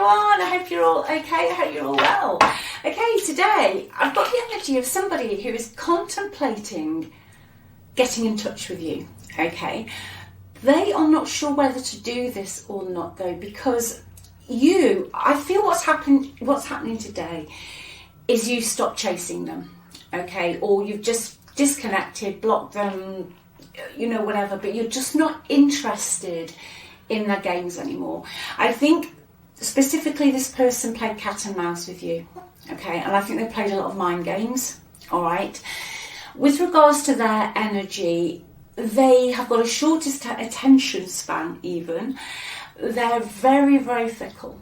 everyone. I hope you're all okay. I hope you're all well. Okay, today I've got the energy of somebody who is contemplating getting in touch with you. Okay, they are not sure whether to do this or not though, because I feel what's happening today is you stop chasing them, okay, or you've just disconnected, blocked them, whatever, but you're just not interested in their games anymore. I think specifically this person played cat and mouse with you, okay, and I think they played a lot of mind games, all right. With regards to their energy, they have got a shortest attention span even. They're very, very fickle.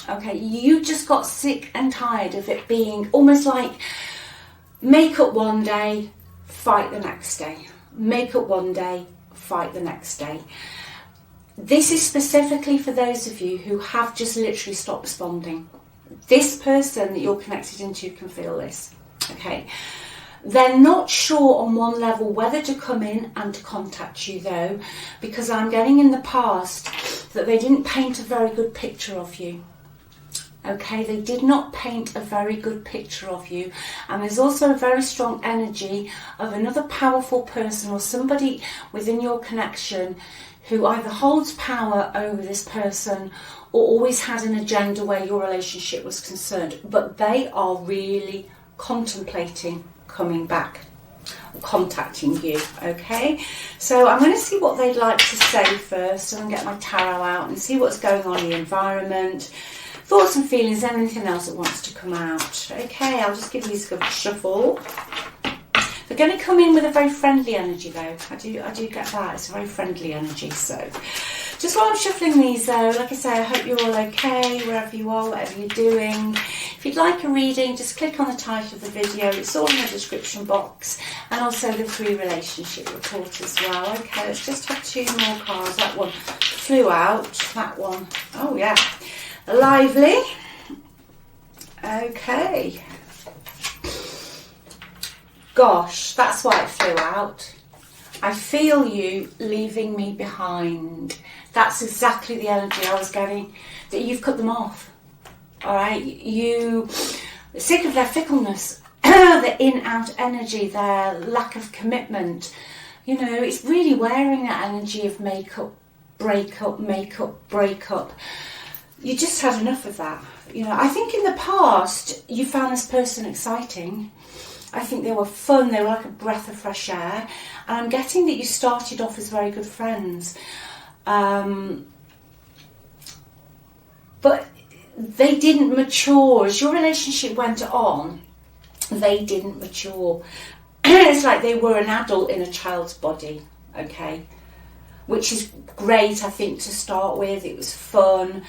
Okay, you just got sick and tired of it being almost like make up one day, fight the next day. Make up one day, fight the next day. This is specifically for those of you who have just literally stopped responding. This person that you're connected into can feel this. Okay. They're not sure on one level whether to come in and to contact you though, because I'm getting in the past that they didn't paint a very good picture of you. Okay, they did not paint a very good picture of you, and there's also a very strong energy of another powerful person or somebody within your connection who either holds power over this person or always had an agenda where your relationship was concerned, but they are really contemplating coming back, contacting you. Okay, so I'm going to see what they'd like to say first, and get my tarot out and see what's going on in the environment, thoughts and feelings, anything else that wants to come out. Okay, I'll just give these a shuffle. They're going to come in with a very friendly energy though. I do get that. It's a very friendly energy. So just while I'm shuffling these though, like I say, I hope you're all okay wherever you are, whatever you're doing. If you'd like a reading, just click on the title of the video. It's all in the description box, and also the free relationship report as well. Okay, let's just have two more cards. That one flew out. That one, oh yeah, lively. Okay. Gosh, that's why it flew out. I feel you leaving me behind. That's exactly the energy I was getting, that you've cut them off. All right, you sick of their fickleness, their in-out energy, their lack of commitment. It's really wearing that energy of make-up, break-up, make-up, break-up. You just had enough of that. I think in the past you found this person exciting. I think they were fun, they were like a breath of fresh air, and I'm getting that you started off as very good friends, but they didn't mature. As your relationship went on, they didn't mature. It's like they were an adult in a child's body, okay, which is great, I think, to start with. It was fun,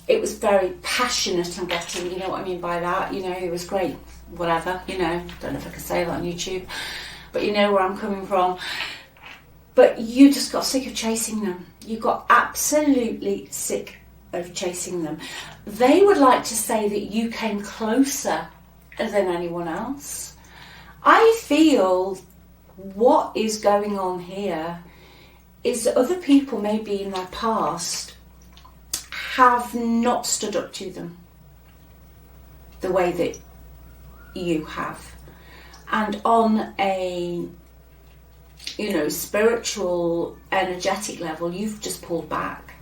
it was very passionate, I'm getting, you know what I mean by that, it was great. Whatever, don't know if I can say that on YouTube, but you know where I'm coming from. But you just got sick of chasing them. You got absolutely sick of chasing them. They would like to say that you came closer than anyone else. I feel what is going on here is that other people maybe in their past have not stood up to them the way that you have, and on a spiritual, energetic level, you've just pulled back.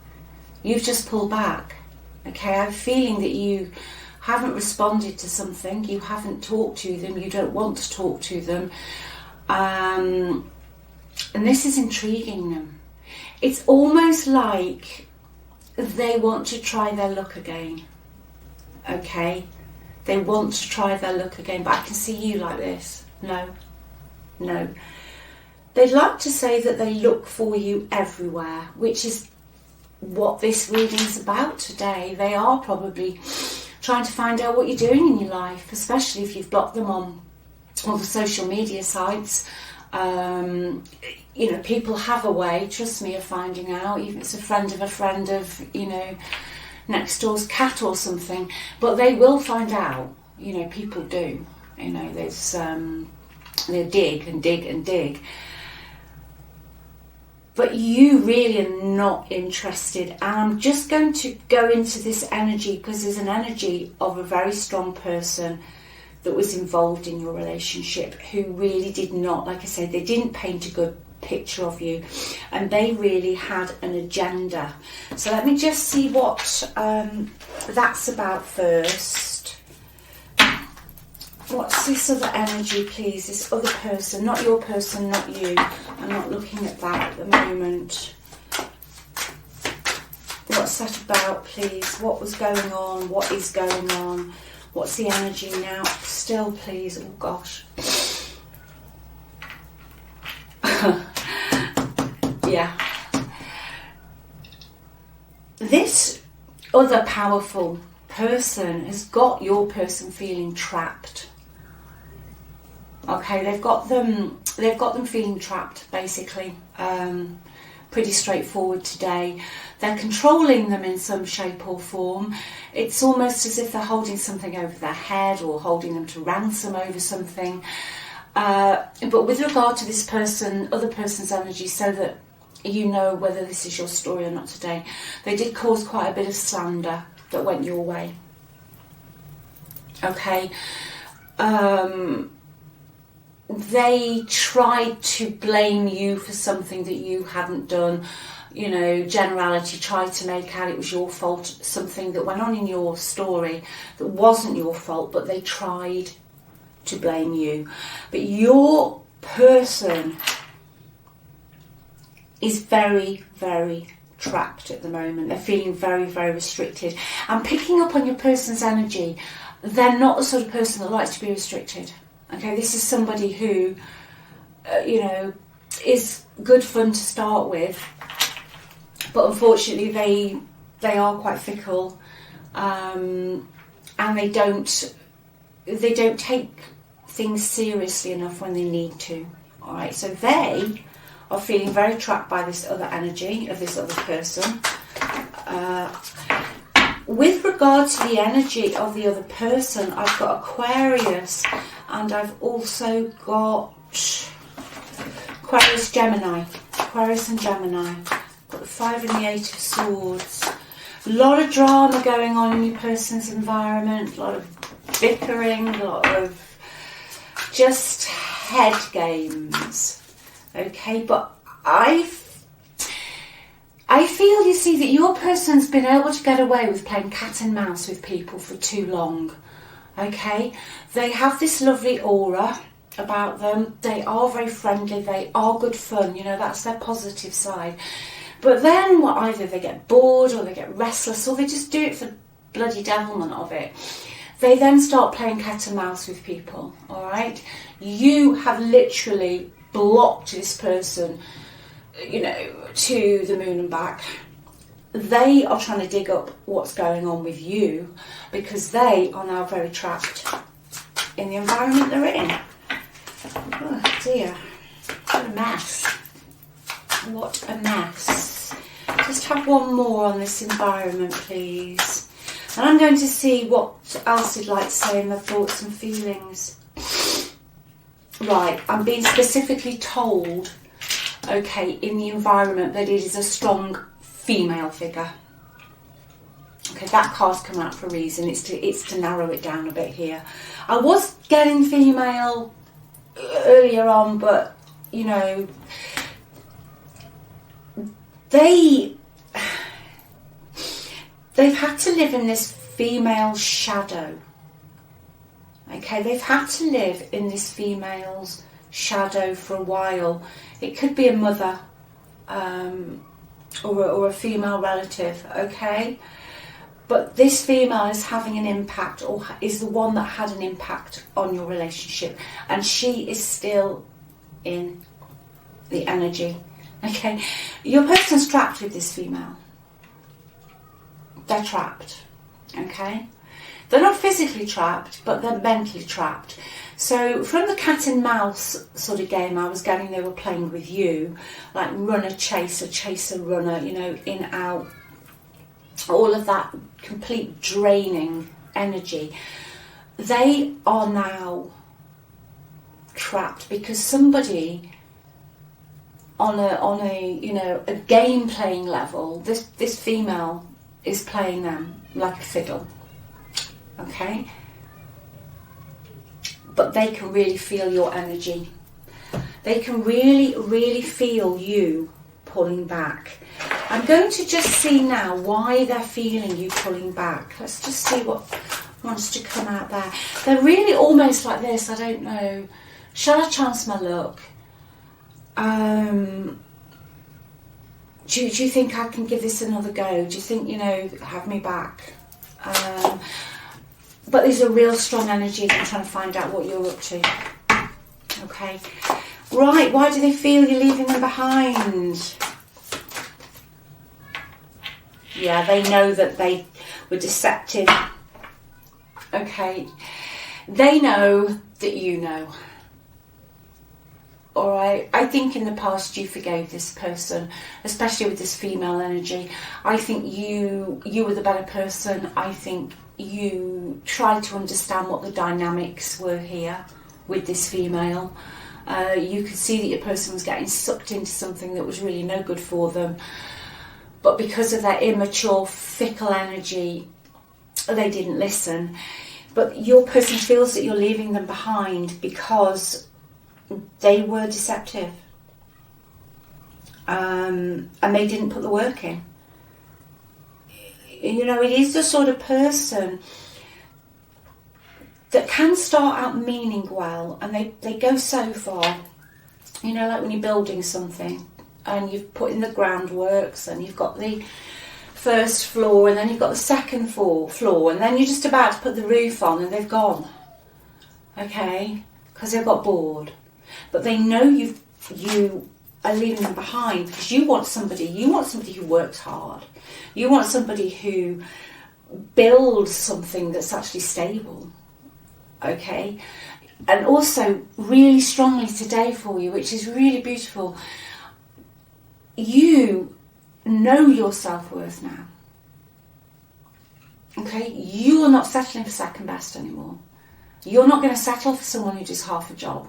Okay, I'm feeling that you haven't responded to something, you haven't talked to them, you don't want to talk to them, and this is intriguing them. It's almost like they want to try their luck again. Okay, they want to try their luck again, but I can see you like this. No. They'd like to say that they look for you everywhere, which is what this reading is about today. They are probably trying to find out what you're doing in your life, especially if you've blocked them on all the social media sites. People have a way, trust me, of finding out, even if it's a friend of, next door's cat or something, but they will find out. People do. There's they dig and dig and dig. but you really are not interested. And I'm just going to go into this energy because there's an energy of a very strong person that was involved in your relationship who really did not, like I said, they didn't paint a good picture of you, and they really had an agenda. So let me just see what that's about first. What's this other energy, please? This other person, not your person, not you. I'm not looking at that at the moment. What's that about, please? What was going on? What is going on? What's the energy now? Still, please. Oh, gosh. Yeah. This other powerful person has got your person feeling trapped. Okay, they've got them feeling trapped, basically. Pretty straightforward today. They're controlling them in some shape or form. It's almost as if they're holding something over their head or holding them to ransom over something. But with regard to this person, other person's energy, so that you know whether this is your story or not today, they did cause quite a bit of slander that went your way. Okay. They tried to blame you for something that you hadn't done. You know, generality, tried to make out it was your fault, something that went on in your story that wasn't your fault, but they tried to blame you. But your person is very, very trapped at the moment. They're feeling very, very restricted. I'm picking up on your person's energy. They're not the sort of person that likes to be restricted. Okay, this is somebody who, you know, is good fun to start with, but unfortunately they are quite fickle, and they don't take things seriously enough when they need to. All right, so they are feeling very trapped by this other energy of this other person. With regard to the energy of the other person, I've got Aquarius, and I've also got Aquarius, Gemini. Aquarius and Gemini. Got the 5 and the 8 of Swords. A lot of drama going on in your person's environment. A lot of bickering. A lot of just head games. Okay, but I feel, you see, that your person's been able to get away with playing cat and mouse with people for too long. Okay, they have this lovely aura about them. They are very friendly. They are good fun. You know, that's their positive side. But then either they get bored or they get restless or they just do it for bloody devilment of it. They then start playing cat and mouse with people. All right, you have literally blocked this person, you know, to the moon and back. They are trying to dig up what's going on with you because they are now very trapped in the environment they're in. Oh dear, what a mess. What a mess. Just have one more on this environment, please. And I'm going to see what else you'd like to say in the thoughts and feelings. Right, I'm being specifically told, okay, in the environment that it is a strong female figure. Okay, that card's come out for a reason. It's to narrow it down a bit here. I was getting female earlier on, but you know, they've had to live in this female shadow. Okay, they've had to live in this female's shadow for a while. It could be a mother, or a female relative, okay? But this female is having an impact, or is the one that had an impact on your relationship, and she is still in the energy, okay? Your person's trapped with this female. They're trapped, okay? They're not physically trapped, but they're mentally trapped. So from the cat and mouse sort of game I was getting, they were playing with you, like runner, chaser, runner, you know, in, out, all of that complete draining energy. They are now trapped because somebody on a you know, a game playing level, this female is playing them like a fiddle. Okay? But they can really feel your energy. They can really feel you pulling back. I'm going to just see now why they're feeling you pulling back. Let's just see what wants to come out there. They're really almost like this. I don't know. Shall I chance my luck? Do you think I can give this another go? Do you think, you know, have me back? But there's a real strong energy. I'm trying to find out what you're up to. Okay. Right, why do they feel you're leaving them behind? Yeah, they know that they were deceptive. Okay. They know that you know. Alright, I think in the past you forgave this person, especially with this female energy. I think you were the better person. I think you tried to understand what the dynamics were here with this female. You could see that your person was getting sucked into something that was really no good for them. But because of their immature, fickle energy, they didn't listen. But your person feels that you're leaving them behind because they were deceptive. And they didn't put the work in. You know, it is the sort of person that can start out meaning well, and they go so far. You know, like when you're building something and you've put in the groundworks and you've got the first floor and then you've got the second floor and then you're just about to put the roof on and they've gone. Okay? Because they've got bored. But they know you are leaving them behind because you want somebody who works hard. You want somebody who builds something that's actually stable. Okay? And also really strongly today for you, which is really beautiful, you know your self-worth now. Okay? You are not settling for second best anymore. You're not going to settle for someone who does half a job.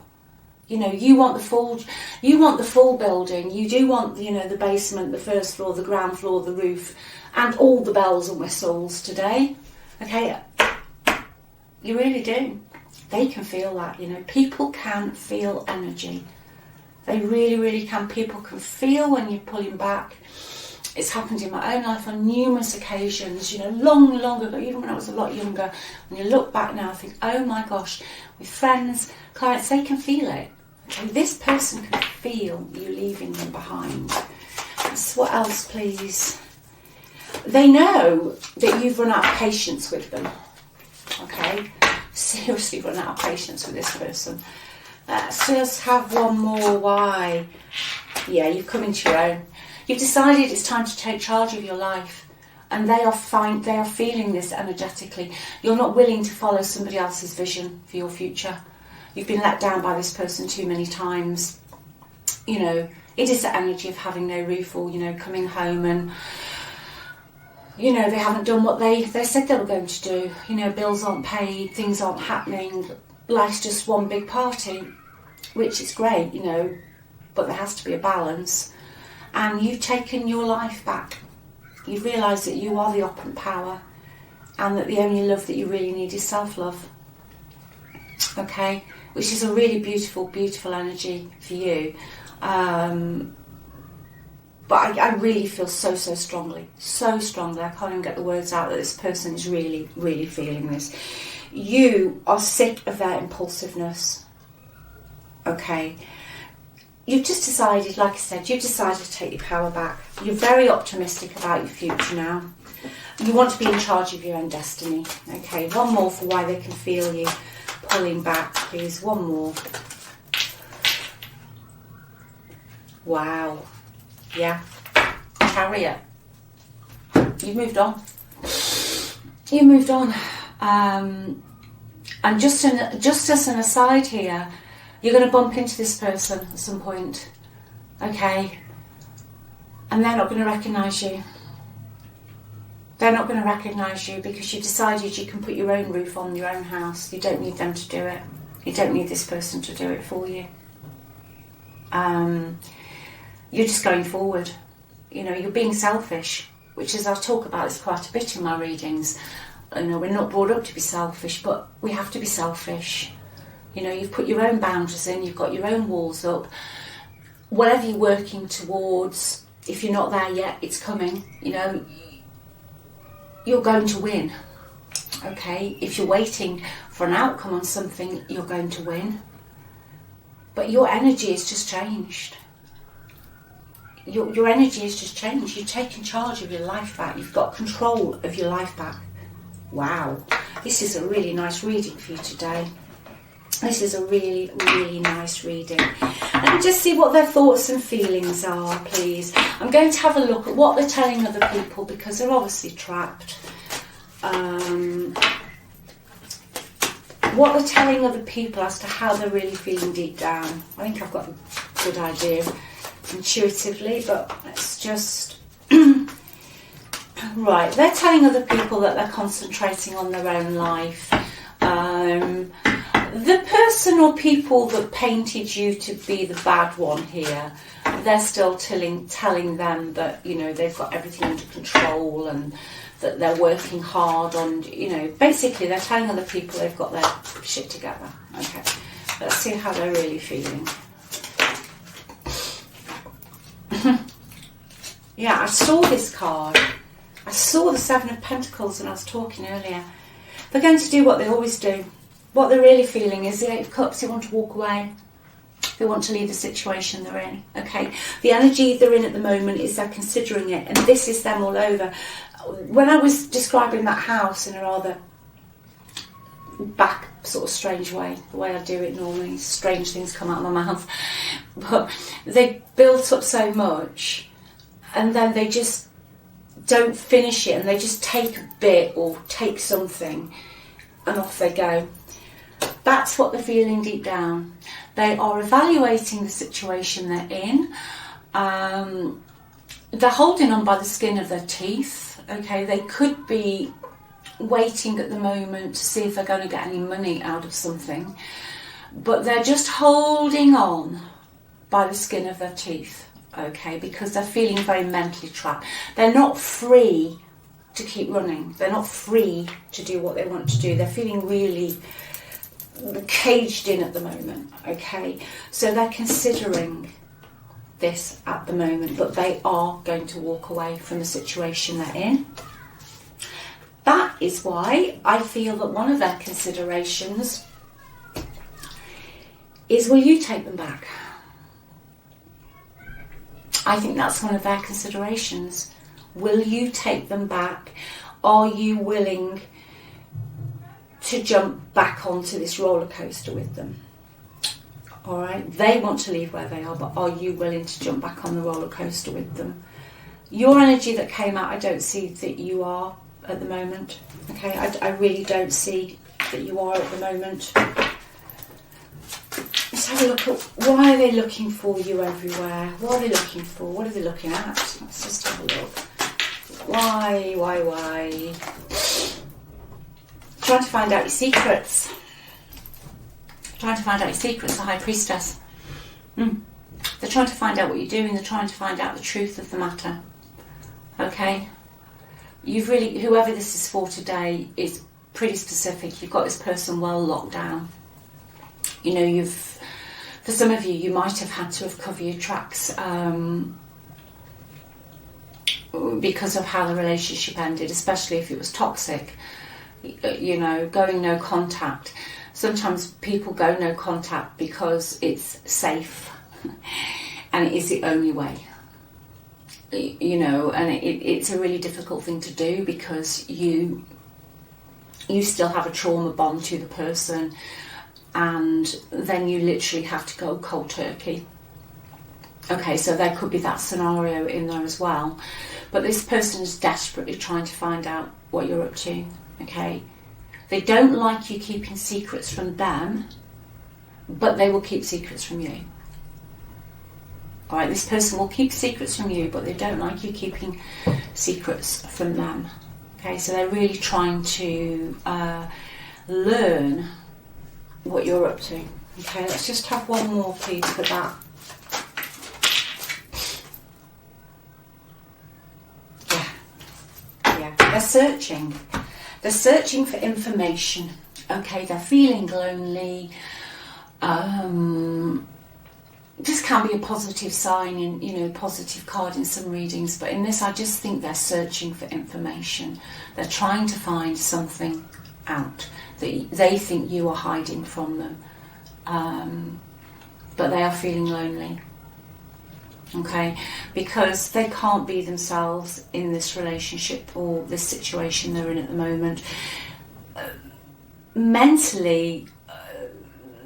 You know, you want the full building. You do want, you know, the basement, the first floor, the ground floor, the roof, and all the bells and whistles today. Okay? You really do. They can feel that, you know. People can feel energy. They really can. People can feel when you're pulling back. It's happened in my own life on numerous occasions, you know, long ago, even when I was a lot younger. When you look back now, I think, oh my gosh, with friends, clients, they can feel it. Okay, this person can feel you leaving them behind. So what else, please? They know that you've run out of patience with them. Okay? Seriously run out of patience with this person. Let's just have one more. Why? Yeah, you've come into your own. You've decided it's time to take charge of your life, and they are fine. They are feeling this energetically. You're not willing to follow somebody else's vision for your future. You've been let down by this person too many times. You know, it is the energy of having no roof, or, you know, coming home and, you know, they haven't done what they said they were going to do. You know, bills aren't paid, things aren't happening. Life's just one big party, which is great, you know, but there has to be a balance. And you've taken your life back. You've realised that you are the operant power and that the only love that you really need is self-love. Okay? Which is a really beautiful energy for you. But I really feel so strongly. So strongly. I can't even get the words out that this person is really feeling this. You are sick of their impulsiveness. Okay? You've just decided, like I said, you've decided to take your power back. You're very optimistic about your future now. You want to be in charge of your own destiny. Okay, one more for why they can feel you pulling back, please. One more. Wow. Yeah. Chariot. You've moved on. You moved on. And just as an aside here, you're going to bump into this person at some point, okay? And they're not going to recognise you. They're not going to recognise you because you've decided you can put your own roof on your own house. You don't need them to do it. You don't need this person to do it for you. you're just going forward. You know, you're being selfish, which is, I talk about this quite a bit in my readings. You know, we're not brought up to be selfish, but we have to be selfish. You know, you've put your own boundaries in, you've got your own walls up. Whatever you're working towards, if you're not there yet, it's coming. You know, you're going to win. Okay, if you're waiting for an outcome on something, you're going to win. But your energy has just changed. Your energy has just changed. You've taken charge of your life back. You've got control of your life back. Wow, this is a really nice reading for you today. This is a really, really nice reading. Let me just see what their thoughts and feelings are, please. I'm going to have a look at what they're telling other people, because they're obviously trapped. What they're telling other people as to how they're really feeling deep down. I think I've got a good idea intuitively, but let's just... Right, they're telling other people that they're concentrating on their own life. The person or people that painted you to be the bad one here, they're still telling them that, you know, they've got everything under control and that they're working hard on, you know, basically they're telling other people they've got their shit together. Okay, let's see how they're really feeling. Yeah, I saw this card. I saw the Seven of Pentacles when I was talking earlier. They're going to do what they always do. What they're really feeling is the Eight of Cups. They want to walk away. They want to leave the situation they're in. Okay, the energy they're in at the moment is they're considering it, and this is them all over. When I was describing that house in a rather back sort of strange way, the way I do it normally, strange things come out of my mouth, but they built up so much and then they just don't finish it, and they just take a bit or take something and off they go. That's what they're feeling deep down. They are evaluating the situation they're in. They're holding on by the skin of their teeth. Okay, they could be waiting at the moment to see if they're going to get any money out of something, but they're just holding on by the skin of their teeth. Okay, because they're feeling very mentally trapped. They're not free to keep running. They're not free to do what they want to do. They're feeling really caged in at the moment. Okay, so they're considering this at the moment, but they are going to walk away from the situation they're in. That is why I feel that one of their considerations is, will you take them back? I think that's one of their considerations. Will you take them back? Are you willing to jump back onto this roller coaster with them? All right, they want to leave where they are, but are you willing to jump back on the roller coaster with them? Your energy that came out, I don't see that you are at the moment. Okay, I really don't see that you are at the moment. Let's have a look at, why are they looking for you everywhere? What are they looking for? What are they looking at? Let's just have a look. Why? Trying to find out your secrets. Trying to find out your secrets, the High Priestess. They're trying to find out what you're doing. They're trying to find out the truth of the matter. Okay? You've really, whoever this is for today is pretty specific. You've got this person well locked down. You know, for some of you, you might have had to have covered your tracks because of how the relationship ended, especially if it was toxic. You know, going no contact. Sometimes people go no contact because it's safe and it is the only way. You know, and it's a really difficult thing to do because you still have a trauma bond to the person, and then you literally have to go cold turkey. Okay, so there could be that scenario in there as well. But this person is desperately trying to find out what you're up to. Okay, they don't like you keeping secrets from them, but they will keep secrets from you. Alright, this person will keep secrets from you, but they don't like you keeping secrets from them. Okay, so they're really trying to learn what you're up to. Okay, let's just have one more please for that. searching. They're searching for information. Okay, they're feeling lonely. This can be a positive sign in, you know, positive card in some readings, but in this I just think they're searching for information. They're trying to find something out that they think you are hiding from them, but they are feeling lonely. Okay, because they can't be themselves in this relationship or this situation they're in at the moment. Mentally,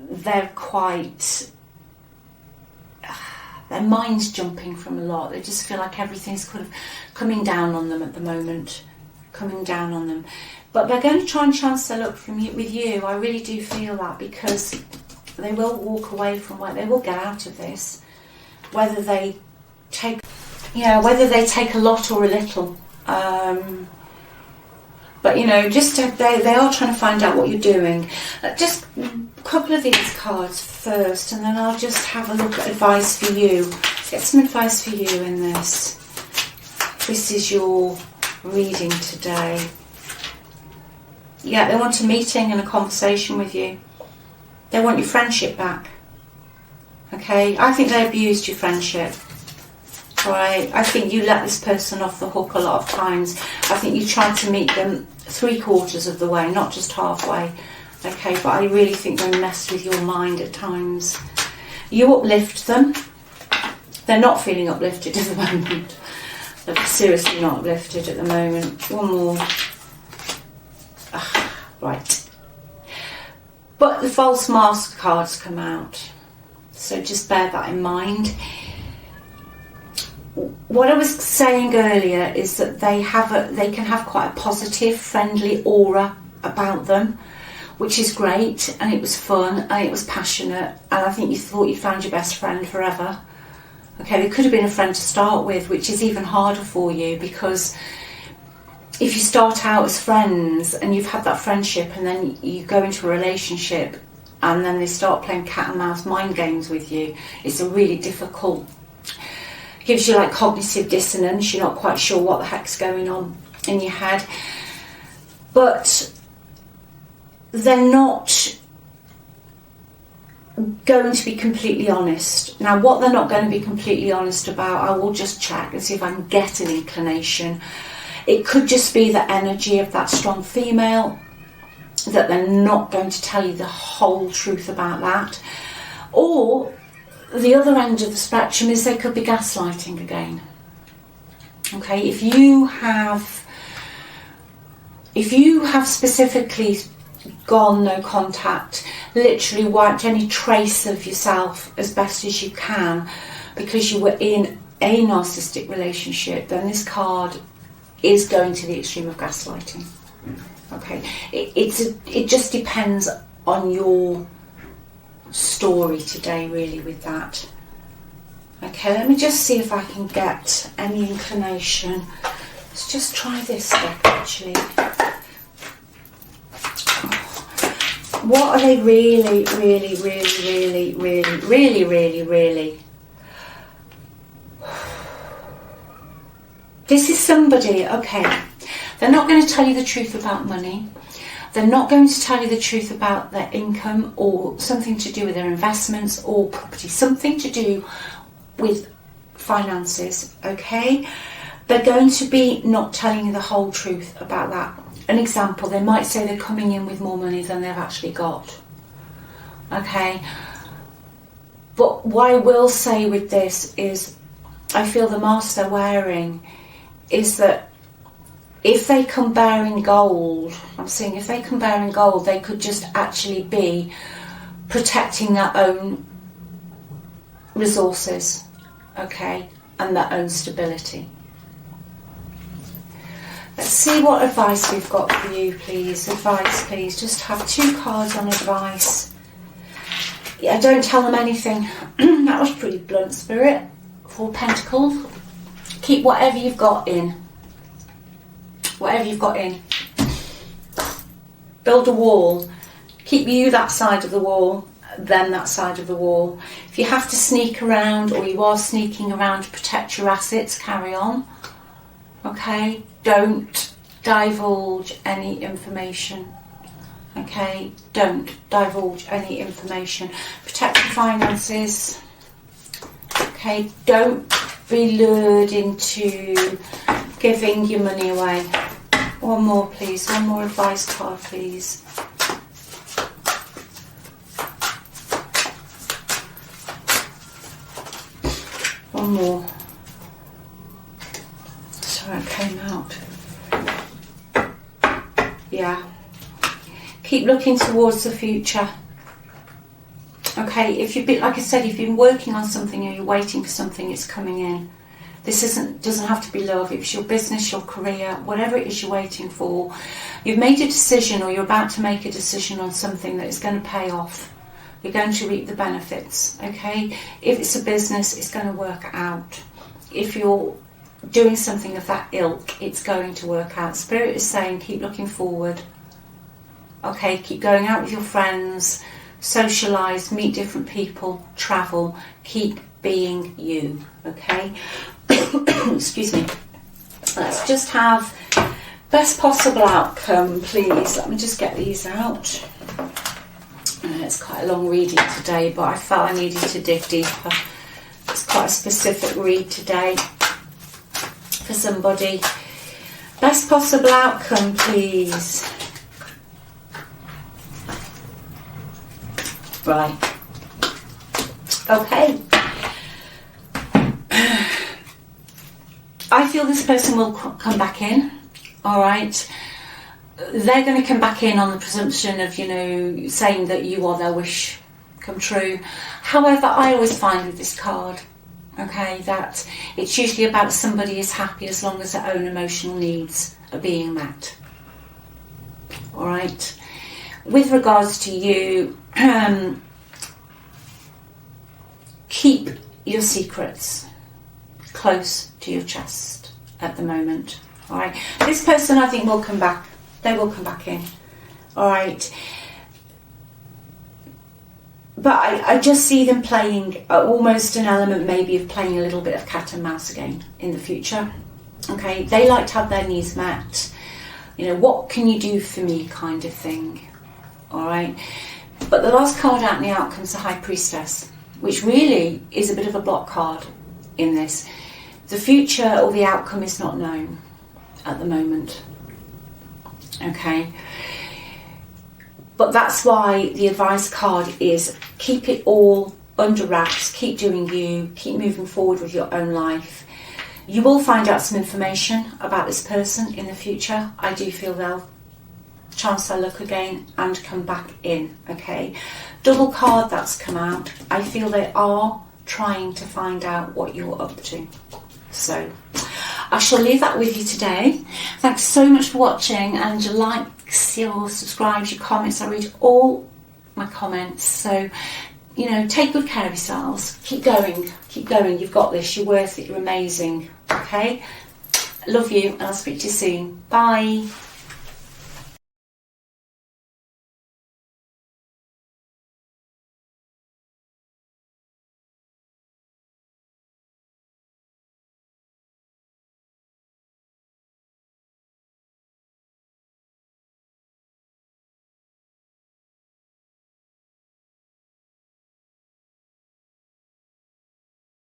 they're quite... their mind's jumping from a lot. They just feel like everything's kind of coming down on them at the moment. Coming down on them. But they're going to try and chance their luck with you. I really do feel that, because they will walk away from where they will get out of this. Whether they take, whether they take a lot or a little. But, you know, just they are trying to find out what you're doing. Just a couple of these cards first, and then I'll just have a look at advice for you. Get some advice for you in this. This is your reading today. Yeah, they want a meeting and a conversation with you. They want your friendship back. Okay, I think they abused your friendship. Right, I think you let this person off the hook a lot of times. I think you tried to meet them 3/4 of the way, not just halfway. Okay, but I really think they messed with your mind at times. You uplift them. They're not feeling uplifted at the moment. They're seriously not uplifted at the moment. One more. Right. But the false mask cards come out. So just bear that in mind. What I was saying earlier is that they can have quite a positive, friendly aura about them, which is great, and it was fun, and it was passionate, and I think you thought you found your best friend forever. Okay, they could have been a friend to start with, which is even harder for you, because if you start out as friends and you've had that friendship and then you go into a relationship and then they start playing cat and mouse mind games with you, it's a really difficult... gives you like cognitive dissonance. You're not quite sure what the heck's going on in your head. But they're not going to be completely honest. Now, what they're not going to be completely honest about, I will just check and see if I can get an inclination. It could just be the energy of that strong female, that they're not going to tell you the whole truth about that. Or the other end of the spectrum is they could be gaslighting again. Okay, if you have specifically gone no contact, literally wiped any trace of yourself as best as you can because you were in a narcissistic relationship, then this card is going to the extreme of gaslighting. Okay, it just depends on your story today, really, with that. Okay, let me just see if I can get any inclination. Let's just try this deck, actually. What are they really this is somebody, okay, they're not going to tell you the truth about money. They're not going to tell you the truth about their income or something to do with their investments or property, something to do with finances, okay? They're going to be not telling you the whole truth about that. An example, they might say they're coming in with more money than they've actually got, okay? But what I will say with this is, I feel the mask they're wearing is that if they come bearing gold, I'm saying if they come bearing gold, they could just actually be protecting their own resources, okay, and their own stability. Let's see what advice we've got for you, please. Advice, please. Just have 2 cards on advice. Yeah, don't tell them anything. That was pretty blunt, Spirit. 4 Pentacles. Keep whatever you've got in. Whatever you've got in. Build a wall. Keep you that side of the wall, then that side of the wall. If you have to sneak around, or you are sneaking around to protect your assets, carry on. Okay? Don't divulge any information. Okay, don't divulge any information. Protect your finances. Okay, don't be lured into giving your money away. One more, please. One more advice card, please. One more. Sorry, it came out. Yeah. Keep looking towards the future. Okay, if you've been, like I said, if you've been working on something or you're waiting for something, it's coming in. This doesn't have to be love. If it's your business, your career, whatever it is you're waiting for, you've made a decision or you're about to make a decision on something that is going to pay off. You're going to reap the benefits, okay? If it's a business, it's going to work out. If you're doing something of that ilk, it's going to work out. Spirit is saying keep looking forward. Okay, keep going out with your friends, socialise, meet different people, travel, keep being you, okay? Excuse me. Let's just have best possible outcome, please. Let me just get these out. It's quite a long reading today, but I felt I needed to dig deeper. It's quite a specific read today for somebody. Best possible outcome, please. Right. Okay. I feel this person will come back in. All right. They're going to come back in on the presumption of, you know, saying that you are their wish come true. However, I always find with this card, okay, that it's usually about somebody is happy as long as their own emotional needs are being met. All right. With regards to you, keep your secrets close to your chest at the moment. All right. This person, I think, will come back. They will come back in. All right. But I just see them playing almost an element maybe of playing a little bit of cat and mouse again in the future. Okay. They like to have their needs met. You know, what can you do for me kind of thing. All right. But the last card out in the outcome is the High Priestess, which really is a bit of a block card in this. The future or the outcome is not known at the moment. Okay, but that's why the advice card is keep it all under wraps, keep doing you, keep moving forward with your own life. You will find out some information about this person in the future. I do feel they'll chance their luck again and come back in. Okay, double card that's come out. I feel they are trying to find out what you're up to. So I shall leave that with you today. Thanks so much for watching, and your likes, your subscribes, your comments. I read all my comments. So, you know, take good care of yourselves. Keep going. Keep going. You've got this. You're worth it. You're amazing. Okay? Love you, and I'll speak to you soon. Bye.